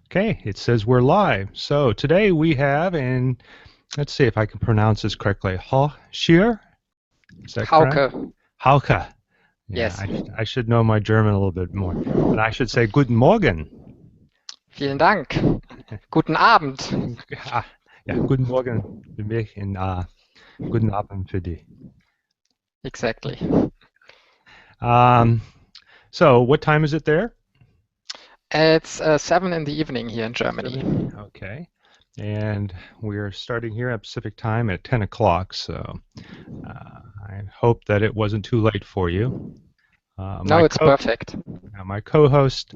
Okay, it says we're live. So today we have, and let's see if I can pronounce this correctly, Hauke Scheer. Is that correct? Hauke, Hauke. Yeah, yes. I should know my German a little bit more. And I should say Guten Morgen. Vielen Dank. Guten Abend. Ah, ja, Guten Morgen für mich und Guten Abend für dich. Exactly. Um, so what time is it there? It's 7 in the evening here in Germany. 7. Okay. And we're starting here at Pacific time at 10 o'clock, so I hope that it wasn't too late for you. Uh, No, my it's co perfect. my co-host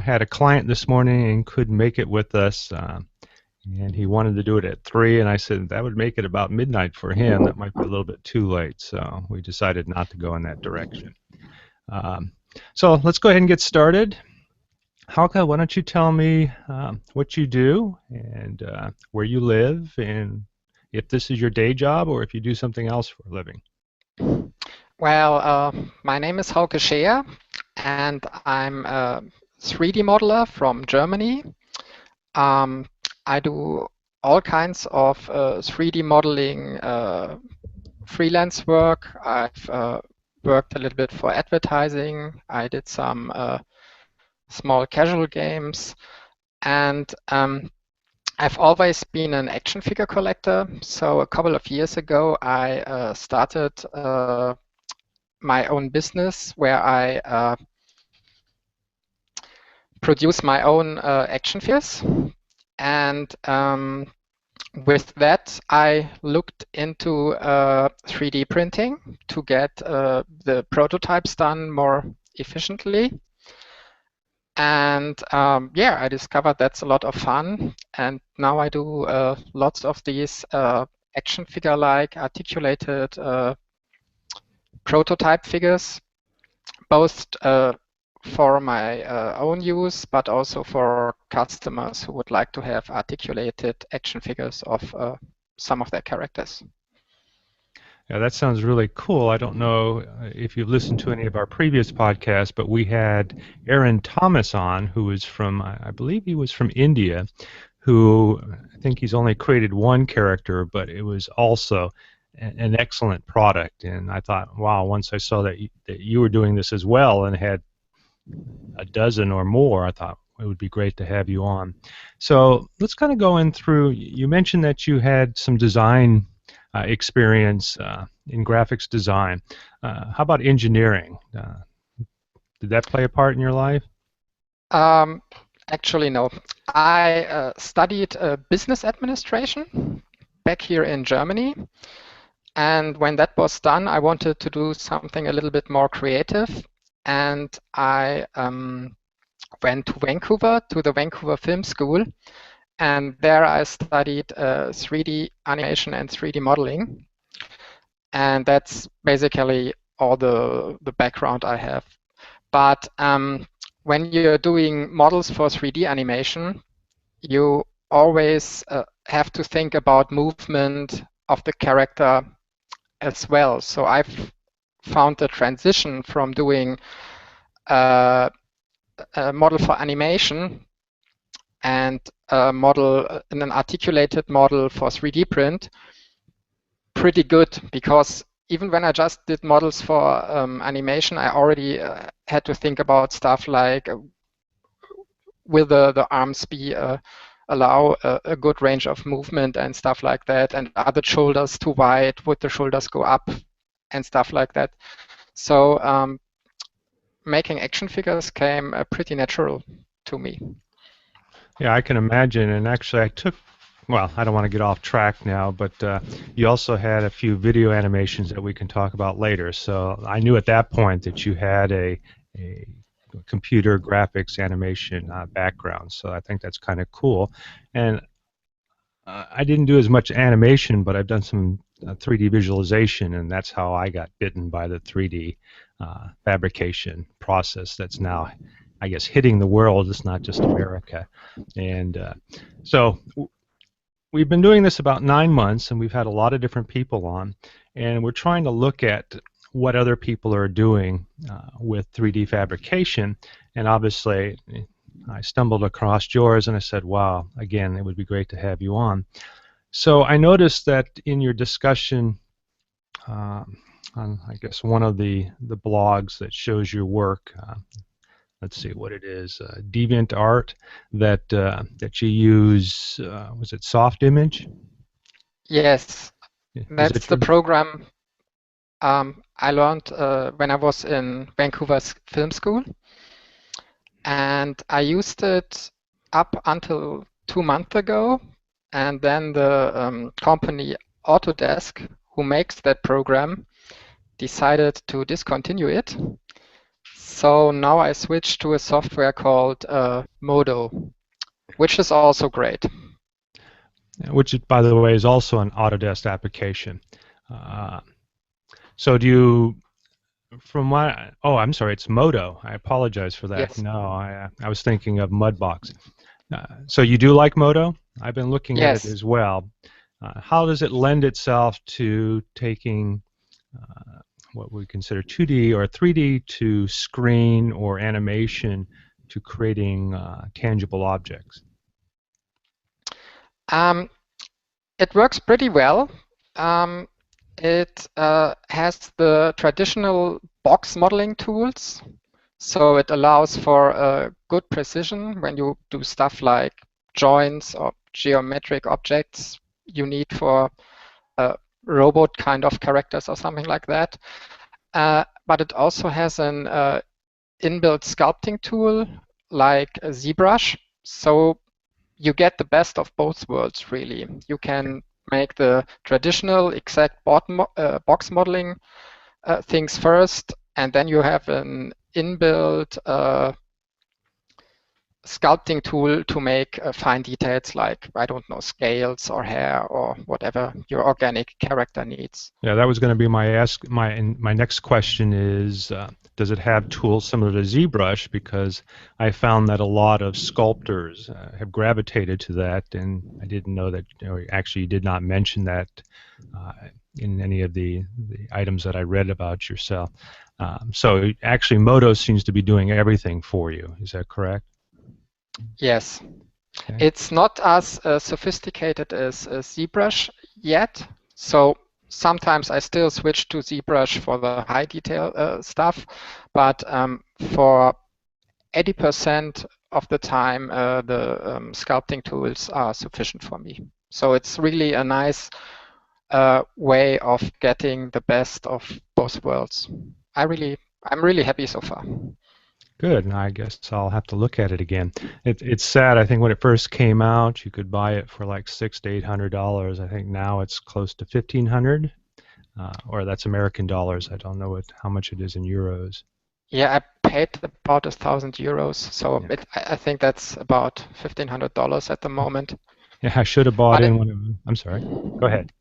had a client this morning and couldn't make it with us, and he wanted to do it at 3, and I said that would make it about midnight for him. That might be a little bit too late, so we decided not to go in that direction. Um, so let's go ahead and get started. Hauke, why don't you tell me what you do and where you live, and if this is your day job or if you do something else for a living. Well, my name is Hauke Scheer, and I'm a 3D modeler from Germany. I do all kinds of 3D modeling freelance work. I've worked a little bit for advertising. I did some small casual games, and I've always been an action figure collector. So a couple of years ago, I started my own business where I produce my own action figures. And with that, I looked into 3D printing to get the prototypes done more efficiently. And yeah, I discovered that's a lot of fun. And now I do lots of these action figure-like articulated prototype figures, both for my own use, but also for customers who would like to have articulated action figures of some of their characters. Yeah, that sounds really cool. I don't know if you've listened to any of our previous podcasts, but we had Aaron Thomas on, who was from, I believe he was from India, who I think he's only created one character, but it was also an excellent product. And I thought, wow, once I saw that you were doing this as well and had a dozen or more, I thought it would be great to have you on. So let's kind of go in through, you mentioned that you had some design experience in graphics design. How about engineering? Did that play a part in your life? Actually, no. I studied business administration back here in Germany. And when that was done, I wanted to do something a little bit more creative. And I went to Vancouver, to the Vancouver Film School. And there I studied 3D animation and 3D modeling. And that's basically all the background I have. But when you're doing models for 3D animation, you always have to think about movement of the character as well. So I've found the transition from doing a model for animation and a model in an articulated model for 3D print pretty good, because even when I just did models for animation, I already had to think about stuff like will the arms be allow a good range of movement and stuff like that, and are the shoulders too wide, would the shoulders go up, and stuff like that. So making action figures came pretty natural to me. Yeah, I can imagine. And actually, well, I don't want to get off track now, but you also had a few video animations that we can talk about later. So I knew at that point that you had a computer graphics animation background. So I think that's kind of cool. And I didn't do as much animation, but I've done some 3D visualization, and that's how I got bitten by the 3D fabrication process that's now, I guess, hitting the world. It's not just America. And so we've been doing this about 9 months, and we've had a lot of different people on, and we're trying to look at what other people are doing with 3D fabrication. And obviously, I stumbled across yours and I said, wow, again, it would be great to have you on. So I noticed that in your discussion on, I guess, one of the blogs that shows your work, let's see what it is, Deviant Art, that you use, was it Soft Image? Yes, Is that's it the true? program I learned when I was in Vancouver's film school, and I used it up until 2 months ago, and then the company Autodesk, who makes that program, decided to discontinue it. So now I switched to a software called Modo, which is also great. Which, by the way, is also an Autodesk application. Uh, so do you, from what, oh, I'm sorry, it's Modo. I apologize for that. Yes, No, I was thinking of Mudbox. So you do like Modo? I've been looking at it yes. as well. How does it lend itself to taking what we consider 2D or 3D to screen or animation to creating tangible objects? Um, it works pretty well. Um, it has the traditional box modeling tools, so it allows for good precision when you do stuff like joints or geometric objects you need for robot kind of characters or something like that. But it also has an inbuilt sculpting tool like ZBrush. So you get the best of both worlds, really. You Okay. can make the traditional exact box modeling things first, and then you have an inbuilt sculpting tool to make fine details like, I don't know, scales or hair or whatever your organic character needs. Yeah, that was going to be my next question is, does it have tools similar to ZBrush? Because I found that a lot of sculptors have gravitated to that, and I didn't know that, actually you did not mention that uh, in any of the items that I read about yourself. So actually, Moto seems to be doing everything for you. Is that correct? Yes, Okay. it's not as sophisticated as ZBrush yet. So sometimes I still switch to ZBrush for the high detail stuff, but for 80% of the time, the sculpting tools are sufficient for me. So it's really a nice way of getting the best of both worlds. I'm really happy so far. Good. I guess I'll have to look at it again. It's sad. I think when it first came out, you could buy it for like $600 to $800. I think now it's close to 1,500, or that's American dollars. I don't know how much it is in euros. Yeah, I paid about 1,000 euros, so Yeah. I think that's about $1,500 at the moment. Yeah, I should have bought But in when I'm sorry. Go ahead.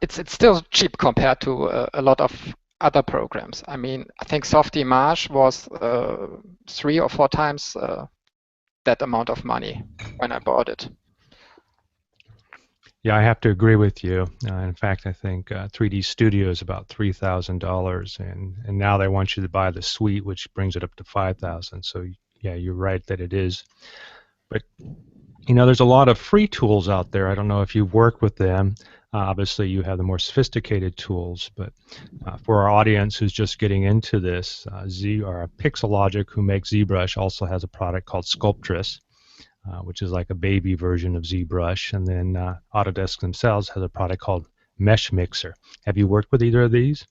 it's still cheap compared to a lot of other programs. I mean, I think Softimage was 3 or 4 times that amount of money when I bought it. Yeah, I have to agree with you. In fact, I think 3D Studio is about $3,000, and now they want you to buy the suite, which brings it up to 5,000. So yeah, you're right that it is. But there's a lot of free tools out there. I don't know if you've worked with them. Obviously, you have the more sophisticated tools, but for our audience who's just getting into this, Z or Pixelogic, who makes ZBrush, also has a product called Sculptress, which is like a baby version of ZBrush, and then Autodesk themselves has a product called Mesh Mixer. Have you worked with either of these?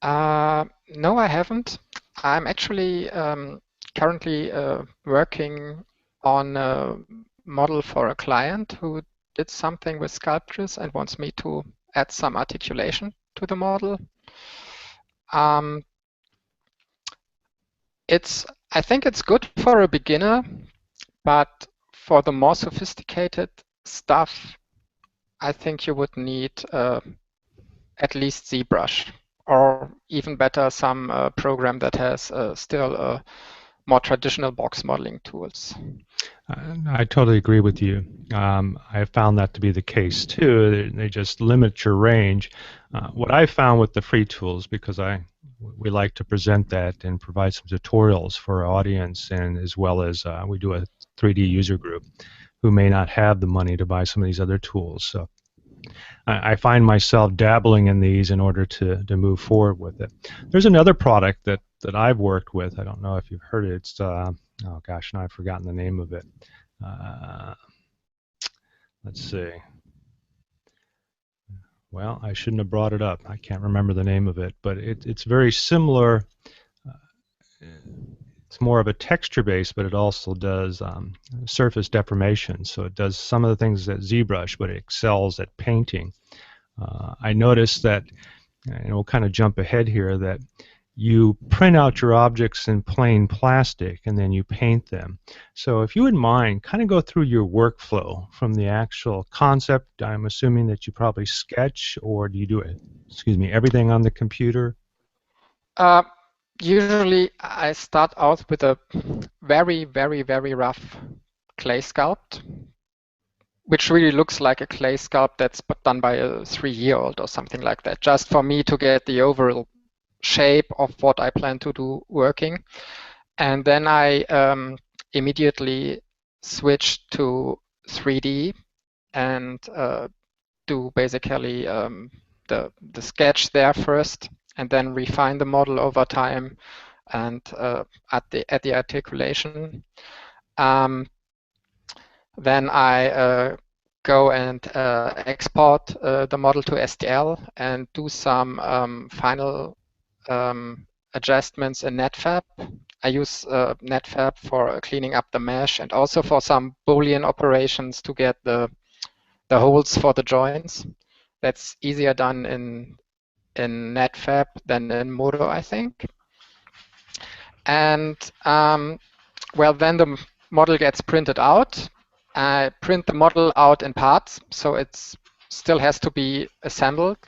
No, I haven't. I'm actually currently working on a model for a client who did something with sculptures and wants me to add some articulation to the model. Um, I think it's good for a beginner, but for the more sophisticated stuff, I think you would need at least ZBrush, or even better, some program that has still more traditional box modeling tools. I totally agree with you. I found that to be the case too. They just limit your range. What I found with the free tools, because we like to present that and provide some tutorials for our audience, and as well as we do a 3D user group who may not have the money to buy some of these other tools. So I find myself dabbling in these in order to move forward with it. There's another product that I've worked with. I don't know if you've heard it. It's oh gosh, now I've forgotten the name of it. Let's see. Well, I shouldn't have brought it up. I can't remember the name of it, but it's very similar. It's more of a texture base, but it also does surface deformation. So it does some of the things that Zbrush, but it excels at painting. I noticed that, and we'll kind of jump ahead here, that you print out your objects in plain plastic and then you paint them. So if you wouldn't mind, kind of go through your workflow from the actual concept. I'm assuming that you probably sketch, or do you do it, everything on the computer? Usually I start out with a very, very, very rough clay sculpt, which really looks like a clay sculpt that's done by a 3-year-old or something like that, just for me to get the overall shape of what I plan to do working. And then I immediately switch to 3D and do basically the sketch there first, and then refine the model over time and at the articulation. Then I go and export the model to STL and do some final adjustments in NetFab. I use NetFab for cleaning up the mesh and also for some Boolean operations to get the holes for the joints. That's easier done in NetFab than in Modo, I think. And well, then the model gets printed out. I print the model out in parts, so it still has to be assembled.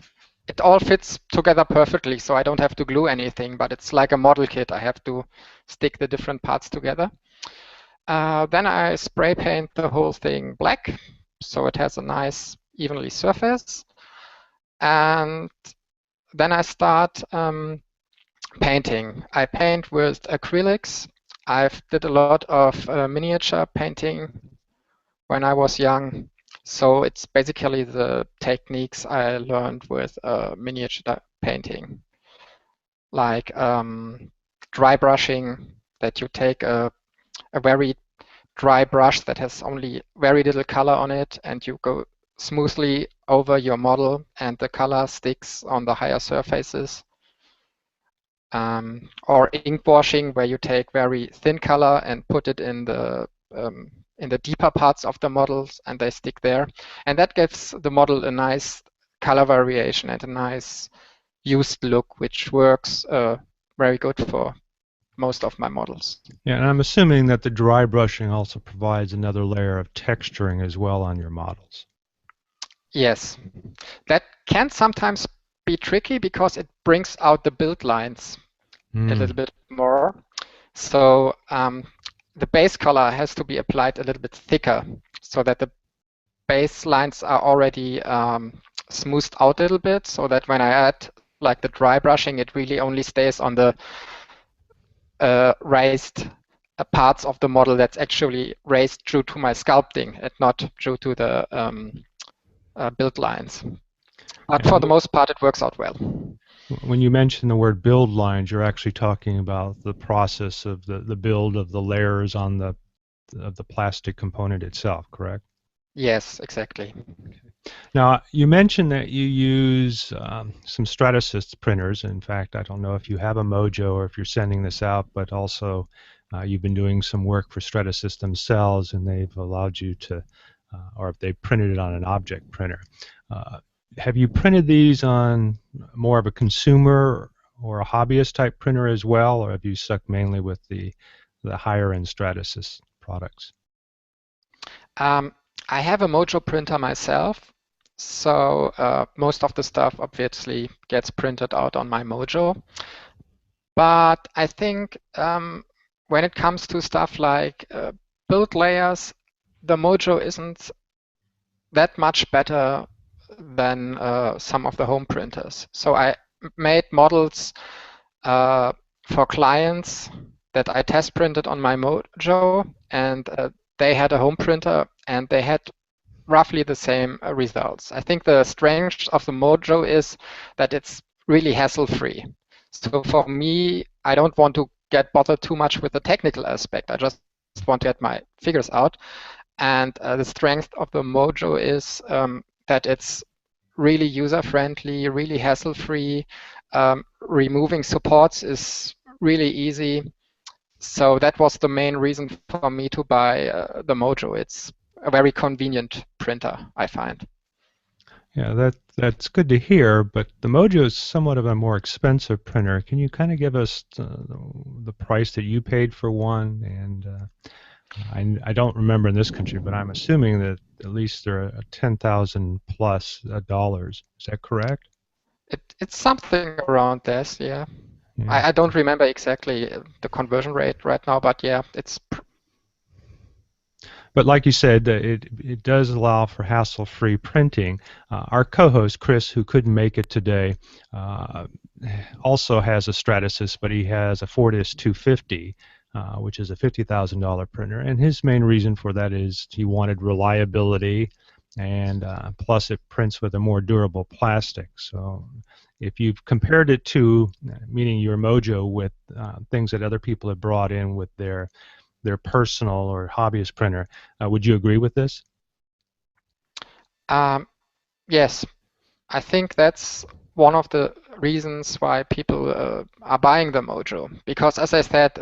It all fits together perfectly, so I don't have to glue anything, but it's like a model kit. I have to stick the different parts together. Then I spray paint the whole thing black, so it has a nice evenly surface. And then I start painting. I paint with acrylics. I've did a lot of miniature painting when I was young. So it's basically the techniques I learned with miniature painting, like dry brushing, that you take a very dry brush that has only very little color on it, and you go smoothly over your model, and the color sticks on the higher surfaces. Or ink washing, where you take very thin color and put it in the deeper parts of the models, and they stick there. And that gives the model a nice color variation and a nice used look, which works very good for most of my models. Yeah, and I'm assuming that the dry brushing also provides another layer of texturing as well on your models. Yes, that can sometimes be tricky because it brings out the build lines a little bit more. So the base color has to be applied a little bit thicker so that the base lines are already smoothed out a little bit, so that when I add like the dry brushing, it really only stays on the raised parts of the model that's actually raised due to my sculpting and not due to the build lines. But for the most part, it works out well. When you mention the word build lines, you're actually talking about the process of the build of the layers on the plastic component itself, correct? Yes, exactly. Now, you mentioned that you use some Stratasys printers. In fact, I don't know if you have a Mojo or if you're sending this out, but also you've been doing some work for Stratasys themselves, and they've allowed you to, or if they printed it on an object printer. Have you printed these on more of a consumer or a hobbyist type printer as well, or have you stuck mainly with the higher end Stratasys products? I have a Mojo printer myself, so most of the stuff obviously gets printed out on my Mojo. But I think when it comes to stuff like build layers, the Mojo isn't that much better than some of the home printers. So I made models for clients that I test printed on my Mojo, and they had a home printer, and they had roughly the same results. I think the strength of the Mojo is that it's really hassle-free. So for me, I don't want to get bothered too much with the technical aspect. I just want to get my figures out. And the strength of the Mojo is that it's really user-friendly, really hassle-free. Removing supports is really easy. So that was the main reason for me to buy the Mojo. It's a very convenient printer, I find. Yeah, that's good to hear, but the Mojo is somewhat of a more expensive printer. Can you kind of give us the price that you paid for one? And I don't remember in this country, but I'm assuming that at least they're 10,000 plus dollars. Is that correct? It's something around this, yeah. Yeah. I don't remember exactly the conversion rate right now, but yeah, it's But like you said, it does allow for hassle-free printing. Our co-host Chris, who couldn't make it today, uh, also has a Stratasys, but he has a Fortis 250, which is a $50,000 printer. And his main reason for that is he wanted reliability, and plus it prints with a more durable plastic. So if you've compared it to, meaning your Mojo, with things that other people have brought in with their personal or hobbyist printer. Would you agree with this? yes. I think that's one of the reasons why people are buying the Mojo, because as I said,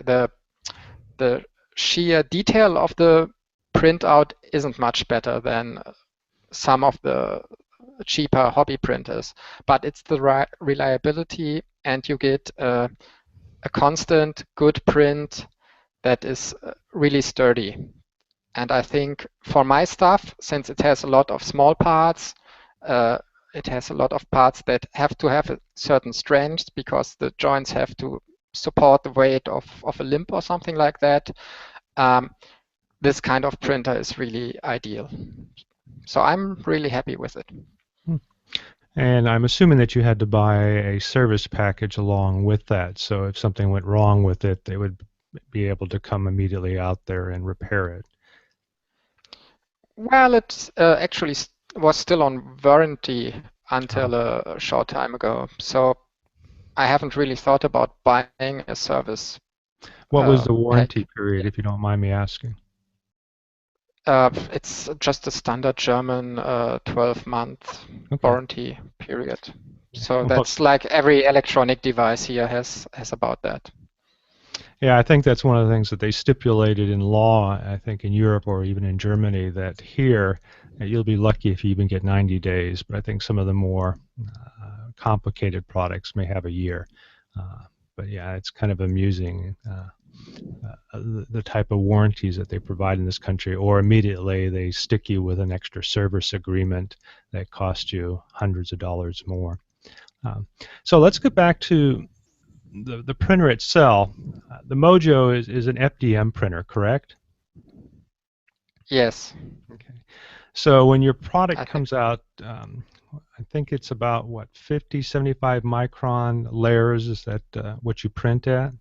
the sheer detail of the printout isn't much better than some of the cheaper hobby printers, but it's the reliability, and you get a constant good print that is really sturdy. And I think for my stuff, since it has a lot of small parts, uh, it has a lot of parts that have to have a certain strength because the joints have to support the weight of a limb or something like that. Um, this kind of printer is really ideal. So I'm really happy with it. Hmm. And I'm assuming that you had to buy a service package along with that. So if something went wrong with it, they would be able to come immediately out there and repair it. Well, it actually was still on warranty Oh. until a short time ago. So I haven't really thought about buying a service What was the warranty pack period, yet. if you don't mind me asking? It's just a standard German 12-month Okay. warranty period. So Well, that's like every electronic device here has about that. yeah, I think that's one of the things that they stipulated in law, I think in Europe or even in Germany, that here you'll be lucky if you even get 90 days, but I think some of the more complicated products may have a year. Uh, but yeah, it's kind of amusing the type of warranties that they provide in this country, or immediately they stick you with an extra service agreement that costs you hundreds of dollars more. Um, so let's get back to the printer itself. The Mojo is an FDM printer, correct? Yes, Okay. So when your I product think. comes out, I think it's about what, 50, 75 micron layers. Is that what you print at?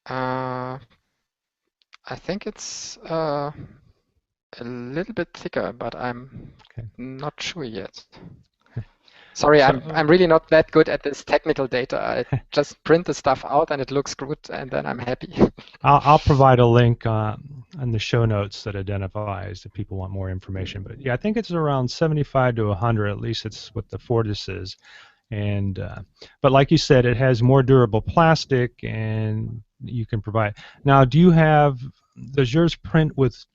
Uh, I think it's a little bit thicker, but I'm Okay. not sure yet. Sorry, So I'm really not that good at this technical data. I just print the stuff out and it looks good, and then I'm happy. I'll provide a link in the show notes that identifies if people want more information. But yeah, I think it's around 75 to 100. At least it's what the Fortis is. And but like you said, it has more durable plastic, and you can provide. Now, does yours print with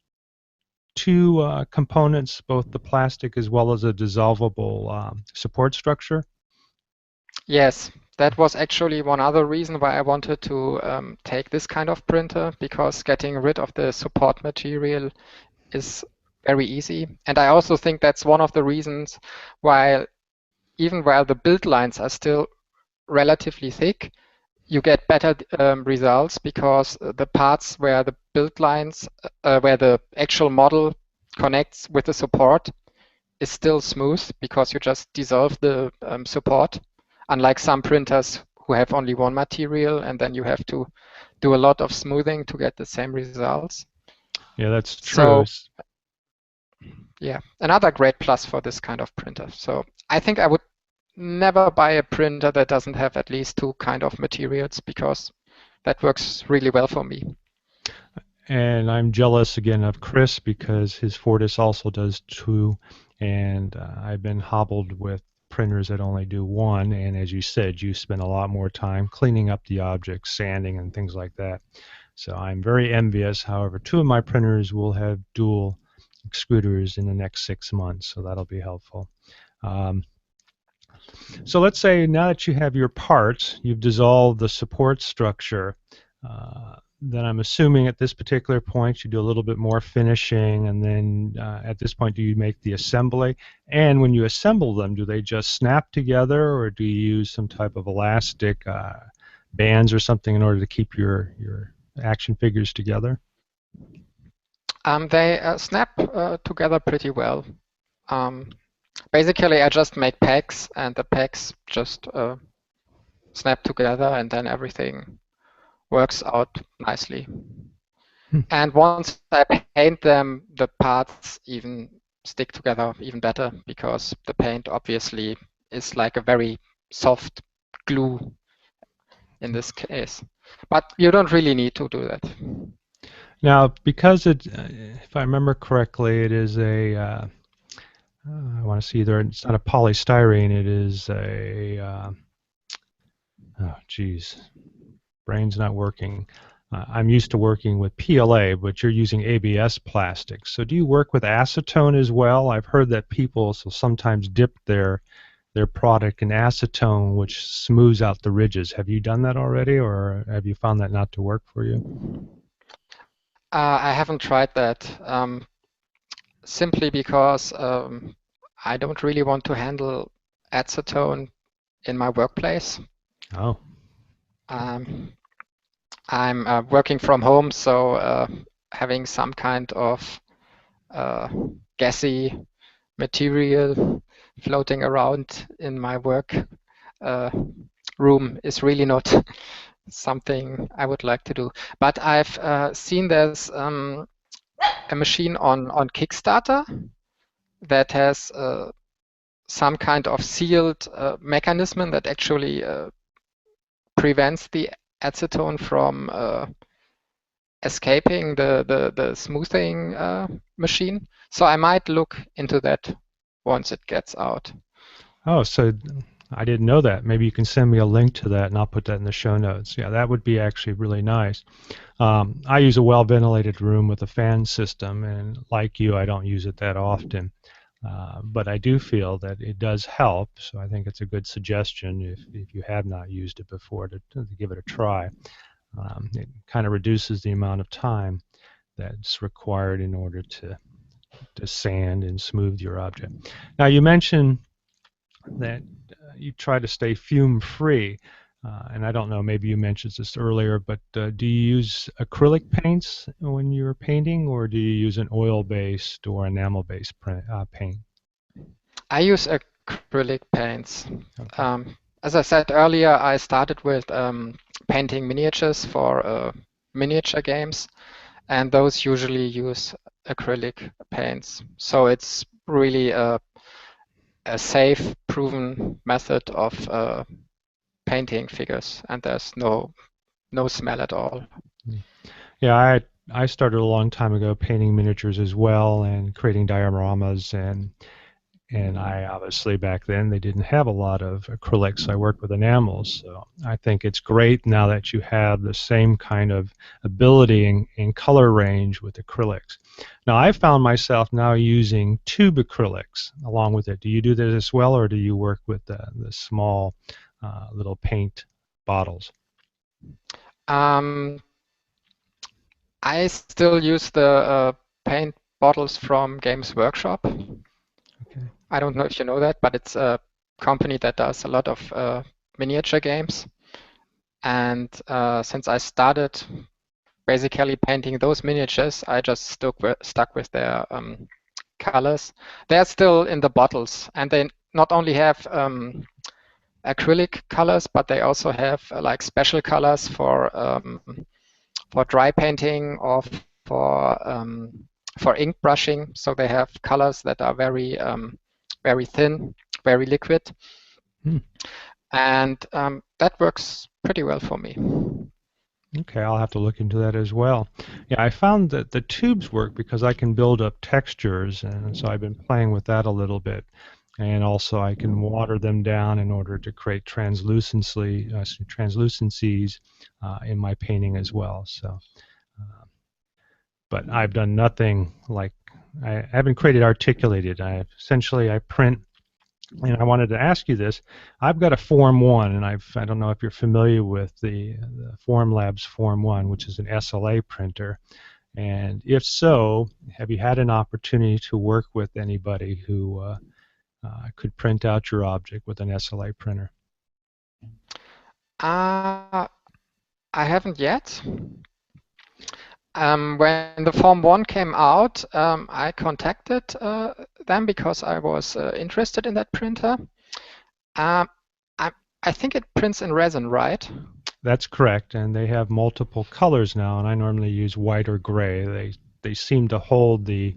two components, both the plastic as well as a dissolvable support structure? Yes, that was actually one other reason why I wanted to take this kind of printer, because getting rid of the support material is very easy. And I also think that's one of the reasons why, even while the build lines are still relatively thick, you get better results, because the parts where the build lines, where the actual model connects with the support, is still smooth because you just dissolve the support, unlike some printers who have only one material, and then you have to do a lot of smoothing to get the same results. Yeah, that's true. So yeah, another great plus for this kind of printer. So I think I would never buy a printer that doesn't have at least two kind of materials, because that works really well for me. And I'm jealous again of Chris because his Fortis also does two, and I've been hobbled with printers that only do one. And as you said, you spend a lot more time cleaning up the objects, sanding, and things like that. So I'm very envious. However, two of my printers will have dual extruders in the next 6 months, so that'll be helpful. Um, so let's say now that you have your parts, you've dissolved the support structure, then I'm assuming at this particular point you do a little bit more finishing, and then at this point do you make the assembly? And when you assemble them, do they just snap together, or do you use some type of elastic bands or something in order to keep your action figures together? They snap together pretty well. Basically, I just make pegs, and the pegs just snap together, and then everything works out nicely. And once I paint them, the parts even stick together even better, because the paint obviously is like a very soft glue in this case. But you don't really need to do that. Now, because it, if I remember correctly, it is a, I want to see there, it's not a polystyrene, it is a, oh geez, brain's not working. I'm used to working with PLA, but you're using ABS plastics. So do you work with acetone as well? I've heard that people sometimes dip their product in acetone, which smooths out the ridges. Have you done that already, or have you found that not to work for you? I haven't tried that, simply because I don't really want to handle acetone in my workplace. Oh. I'm working from home, so having some kind of gassy material floating around in my work room is really not something I would like to do. But I've seen there's a machine on Kickstarter that has some kind of sealed mechanism that actually prevents the acetone from escaping the smoothing machine. So I might look into that once it gets out. Oh, so I didn't know that. Maybe you can send me a link to that, and I'll put that in the show notes. Yeah, that would be actually really nice. I use a well-ventilated room with a fan system, and like you, I don't use it that often. But I do feel that it does help, so I think it's a good suggestion if you have not used it before to give it a try. It kind of reduces the amount of time that's required in order to sand and smooth your object. Now, you mentioned that you try to stay fume free. And I don't know, maybe you mentioned this earlier, but do you use acrylic paints when you're painting, or do you use an oil-based or enamel-based paint? I use acrylic paints. Okay. As I said earlier, I started with painting miniatures for miniature games, and those usually use acrylic paints. So it's really a safe, proven method of painting figures, and there's no smell at all. Yeah, I started a long time ago painting miniatures as well and creating dioramas, and I obviously back then they didn't have a lot of acrylics. I worked with enamels, so I think it's great now that you have the same kind of ability in color range with acrylics. Now I found myself now using tube acrylics along with it. Do you do that as well, or do you work with the small little paint bottles? Um, I still use the paint bottles from Games Workshop. Okay. I don't know if you know that, but it's a company that does a lot of miniature games. And since I started basically painting those miniatures, I just stuck with their colors. They're still in the bottles, and they not only have acrylic colors, but they also have like special colors for dry painting or for ink brushing. So they have colors that are very thin, very liquid, and that works pretty well for me. Okay, I'll have to look into that as well. Yeah, I found that the tubes work because I can build up textures, and so I've been playing with that a little bit. And also I can water them down in order to create translucencies in my painting as well. So, but I've done nothing like, I haven't created articulated. I print. And I wanted to ask you this. I've got a Form 1, and I don't know if you're familiar with the Formlabs Form 1, which is an SLA printer. And if so, have you had an opportunity to work with anybody who could print out your object with an SLA printer? I haven't yet. When the Form 1 came out, I contacted them because I was interested in that printer. I, I think it prints in resin, right? That's correct, and they have multiple colors now, and I normally use white or gray. They seem to hold the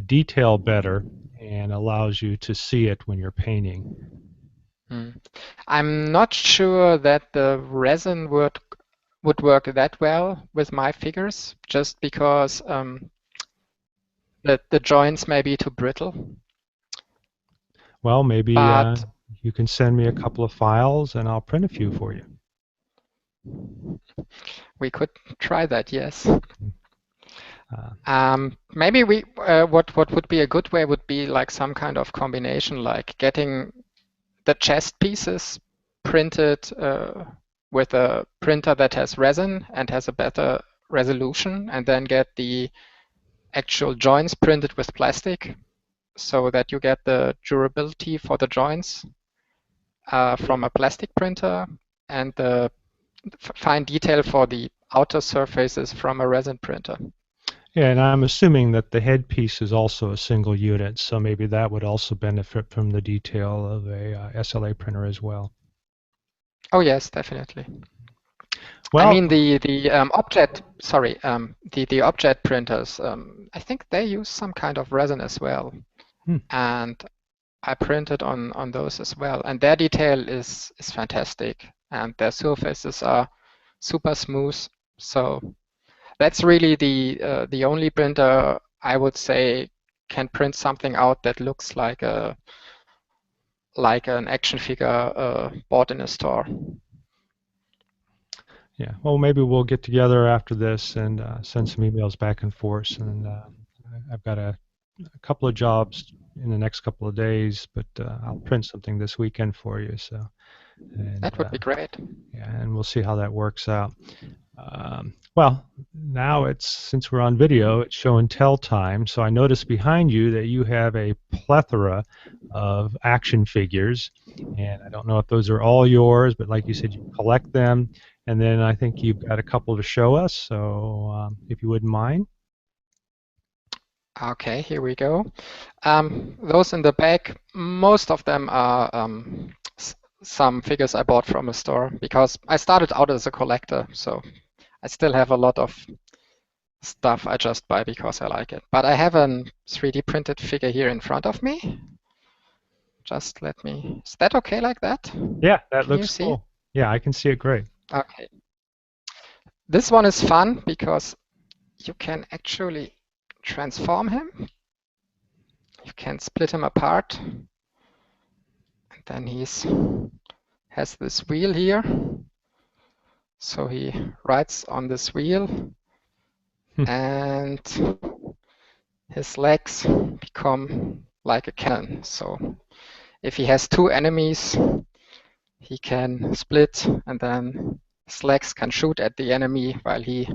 detail better and allows you to see it when you're painting. I'm not sure that the resin would work that well with my figures, just because the joints may be too brittle. Well, maybe But you can send me a couple of files and I'll print a few for you. we could try that, yes. Uh, Maybe what would be a good way would be like some kind of combination, like getting the chest pieces printed with a printer that has resin and has a better resolution, and then get the actual joints printed with plastic, so that you get the durability for the joints from a plastic printer, and the fine detail for the outer surfaces from a resin printer. Yeah, and I'm assuming that the headpiece is also a single unit, so maybe that would also benefit from the detail of a SLA printer as well. Oh yes, definitely. I Well, mean the object printers. I think they use some kind of resin as well, and I printed on those as well. And their detail is fantastic, and their surfaces are super smooth. So that's really the only printer I would say can print something out that looks like an action figure bought in a store. yeah, well, maybe we'll get together after this and send some emails back and forth. And I've got a couple of jobs in the next couple of days, but I'll print something this weekend for you. So, and That would be great. yeah, and we'll see how that works out. Well, now since we're on video, it's show and tell time. So I noticed behind you that you have a plethora of action figures, and I don't know if those are all yours, but like you said, you collect them, and then I think you've got a couple to show us. So if you wouldn't mind. Okay, here we go. Those in the back, most of them are some figures I bought from a store, because I started out as a collector, so I still have a lot of stuff I just buy because I like it. But I have a 3D printed figure here in front of me. Just let me, is that okay like that? Yeah, that Can you looks see? cool. Yeah, I can see it great. Okay. This one is fun because you can actually transform him. You can split him apart. And then has this wheel here. So he rides on this wheel and his legs become like a cannon. So if he has two enemies, he can split, and then his legs can shoot at the enemy while he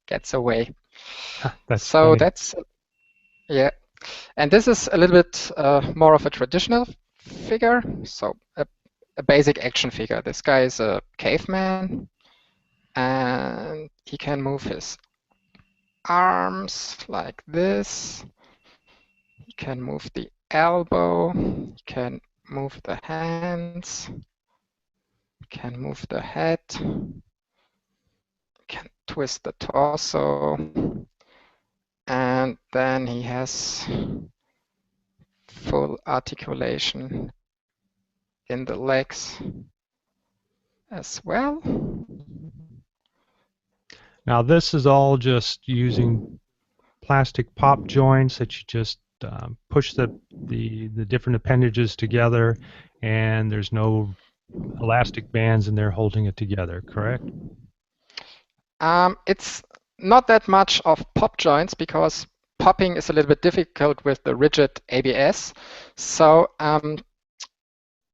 gets away. That's So funny. that's, yeah. And this is a little bit more of a traditional figure. So a basic action figure. This guy is a caveman, and he can move his arms like this. He can move the elbow. He can move the hands, can move the head, can twist the torso, and then he has full articulation in the legs as well. Now this is all just using plastic pop joints that you just push the different appendages together, and there's no elastic bands in there holding it together, correct? It's not that much of pop joints because popping is a little bit difficult with the rigid ABS. So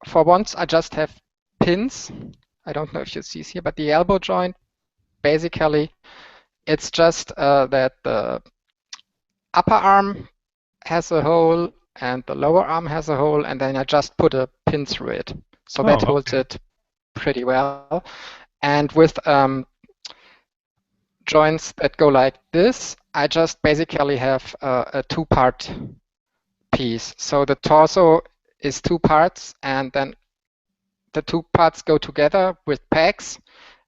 for once, I just have pins. I don't know if you see here, but the elbow joint, basically, it's just that the upper arm has a hole and the lower arm has a hole, and then I just put a pin through it. So that holds it pretty well. And with joints that go like this, I just basically have a two-part piece. So the torso is two parts, and then the two parts go together with pegs,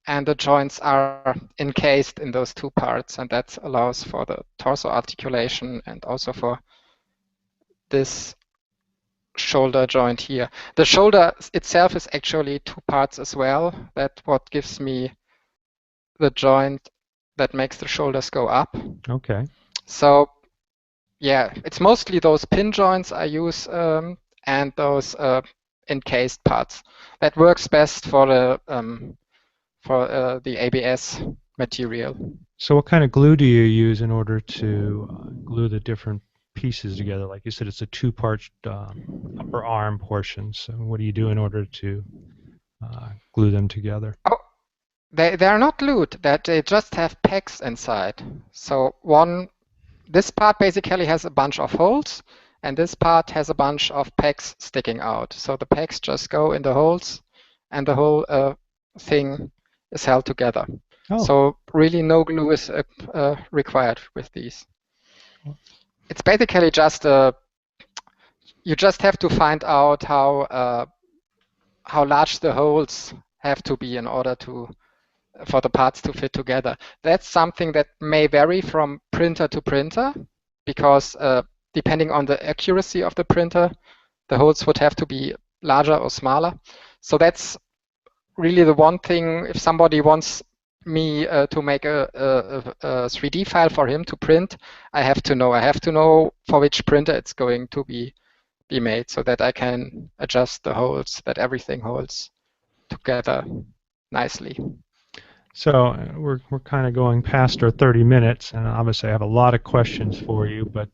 and the joints are encased in those two parts, and that allows for the torso articulation and also for this shoulder joint here. The shoulder itself is actually two parts as well. That's what gives me the joint that makes the shoulders go up. Okay. So yeah, it's mostly those pin joints I use and those encased parts. That works best for the ABS material. So what kind of glue do you use in order to glue the different pieces together? Like you said, it's a two-part upper arm portion. So what do you do in order to glue them together? Oh, they are not glued. That they just have pegs inside. So this part basically has a bunch of holes, and this part has a bunch of pegs sticking out. So the pegs just go in the holes, and the whole thing is held together. Oh. So really no glue is required with these. It's basically just you just have to find out how large the holes have to be in order for the parts to fit together. That's something that may vary from printer to printer because depending on the accuracy of the printer, the holes would have to be larger or smaller. So that's really the one thing. If somebody wants me to make a 3D file for him to print, I have to know for which printer it's going to be made so that I can adjust the holes, that everything holds together nicely. So we're kind of going past our 30 minutes, and obviously I have a lot of questions for you, but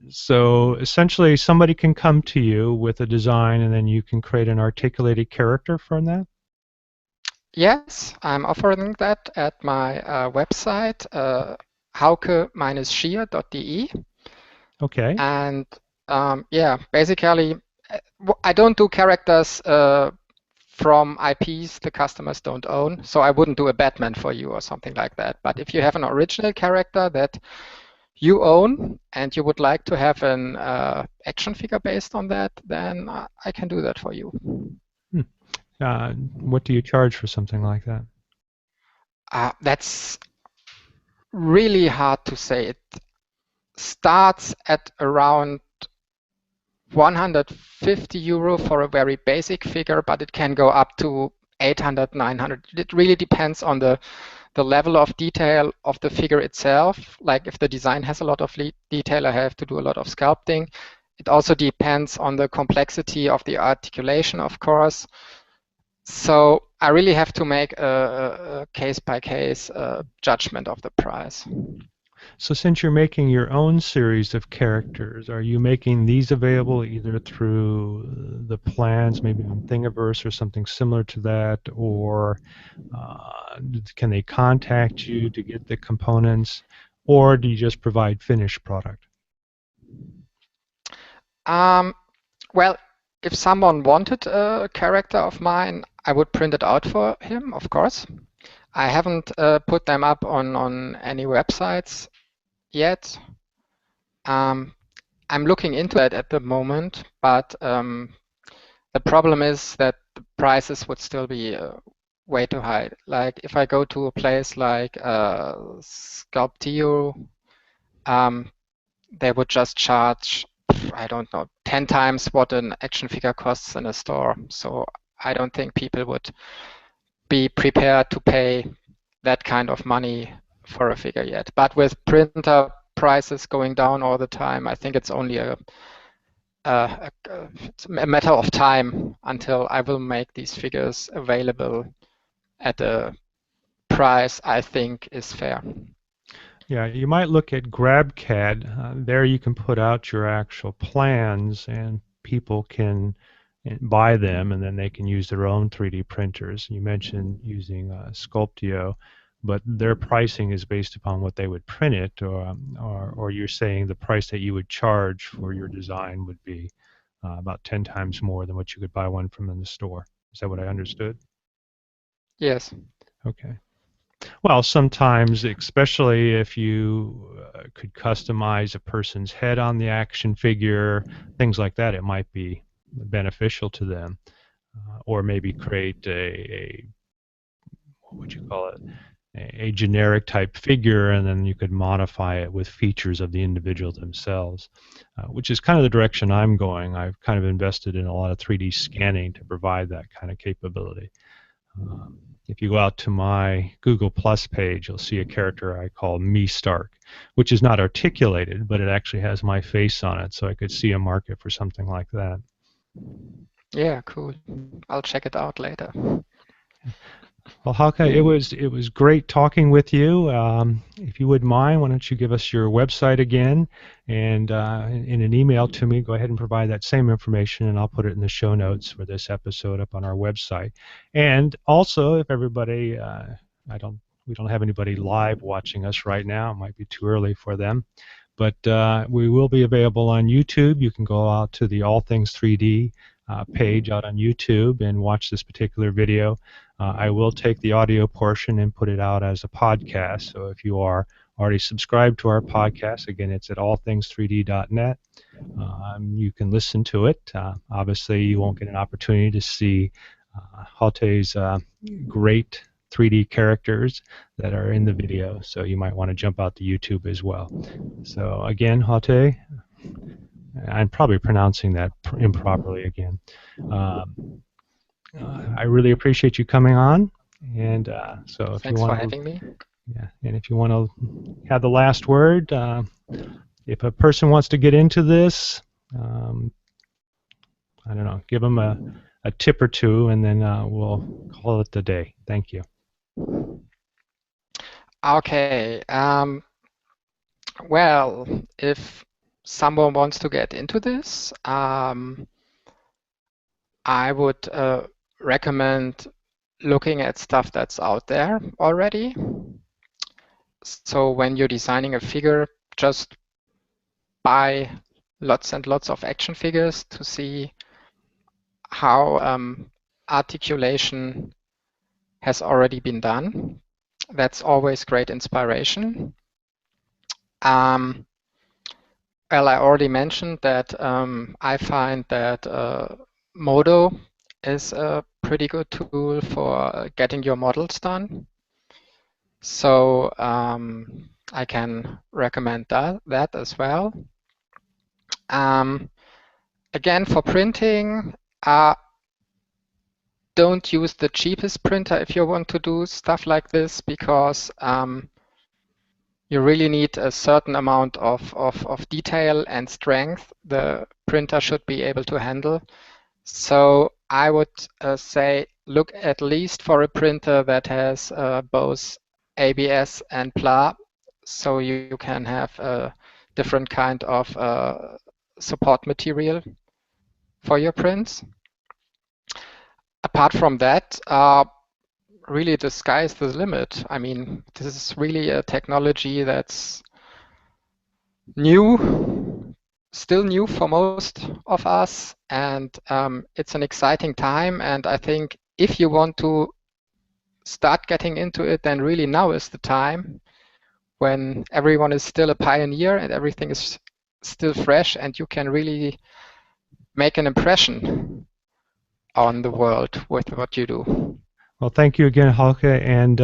so essentially somebody can come to you with a design and then you can create an articulated character from that? Yes, I'm offering that at my website, hauke-scheer.de. Okay. And yeah, basically, I don't do characters from IPs the customers don't own. So I wouldn't do a Batman for you or something like that. But if you have an original character that you own and you would like to have an action figure based on that, then I can do that for you. What do you charge for something like that? That's really hard to say. It starts at around 150 euro for a very basic figure, but it can go up to 800, 900. It really depends on the level of detail of the figure itself. Like if the design has a lot of detail, I have to do a lot of sculpting. It also depends on the complexity of the articulation, of course. So I really have to make a case-by-case judgment of the price. So since you're making your own series of characters, are you making these available either through the plans, maybe on Thingiverse or something similar to that, or can they contact you to get the components, or do you just provide finished product? Well, if someone wanted a character of mine, I would print it out for him, of course. I haven't put them up on any websites yet. I'm looking into that at the moment, but the problem is that the prices would still be way too high. Like if I go to a place like Sculpteo, um, they would just charge, I don't know, 10 times what an action figure costs in a store. So I don't think people would be prepared to pay that kind of money for a figure yet. But with printer prices going down all the time, I think it's only it's a matter of time until I will make these figures available at a price I think is fair. Yeah, you might look at GrabCAD. There you can put out your actual plans and people can buy them and then they can use their own 3D printers. You mentioned using Sculpteo, but their pricing is based upon what they would print it, or you're saying the price that you would charge for your design would be about 10 times more than what you could buy one from in the store. Is that what I understood? Yes. Okay. Well, sometimes, especially if you could customize a person's head on the action figure, things like that, it might be beneficial to them. Or maybe create a what would you call it? A generic type figure, and then you could modify it with features of the individual themselves, which is kind of the direction I'm going. I've kind of invested in a lot of 3D scanning to provide that kind of capability. If you go out to my Google Plus page, you'll see a character I call Me Stark, which is not articulated, but it actually has my face on it, so I could see a market for something like that. Yeah, cool. I'll check it out later. Well, Hauke, it was great talking with you. If you wouldn't mind, why don't you give us your website again, and in an email to me, go ahead and provide that same information, and I'll put it in the show notes for this episode up on our website. And also, if everybody, I don't, we don't have anybody live watching us right now. It might be too early for them, but we will be available on YouTube. You can go out to the All Things 3D page out on YouTube and watch this particular video. I will take the audio portion and put it out as a podcast. So if you are already subscribed to our podcast, again, it's at allthings3d.net. You can listen to it. Obviously, you won't get an opportunity to see Haute's great 3D characters that are in the video, so you might want to jump out to YouTube as well. So again, Haute, I'm probably pronouncing that improperly again. I really appreciate you coming on, and so if you Thanks for want to, having me. yeah, and if you want to have the last word, if a person wants to get into this, I don't know, give them a tip or two, and then we'll call it the day. Thank you. Okay. Well, if someone wants to get into this, I would recommend looking at stuff that's out there already. So when you're designing a figure, just buy lots and lots of action figures to see how articulation has already been done. That's always great inspiration. Well, I already mentioned that I find that Modo is a pretty good tool for getting your models done. So I can recommend that as well. Again, for printing, don't use the cheapest printer if you want to do stuff like this, because you really need a certain amount of detail and strength the printer should be able to handle. So I would say look at least for a printer that has both ABS and PLA, so you can have a different kind of support material for your prints. Apart from that, really the sky is the limit. I mean, this is really a technology that's new, still new for most of us, and it's an exciting time. And I think if you want to start getting into it, then really now is the time when everyone is still a pioneer and everything is still fresh, and you can really make an impression on the world with what you do. Well, thank you again, Hauke. And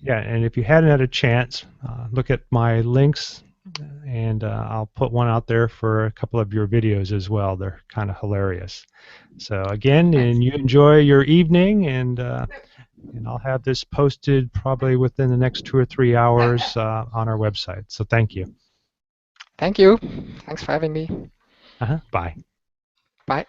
yeah, and if you hadn't had a chance, look at my links, and I'll put one out there for a couple of your videos as well. They're kind of hilarious. So again, Thanks. and you enjoy your evening, and I'll have this posted probably within the next 2 or 3 hours on our website. So thank you. Thank you. Thanks for having me. Bye. Bye.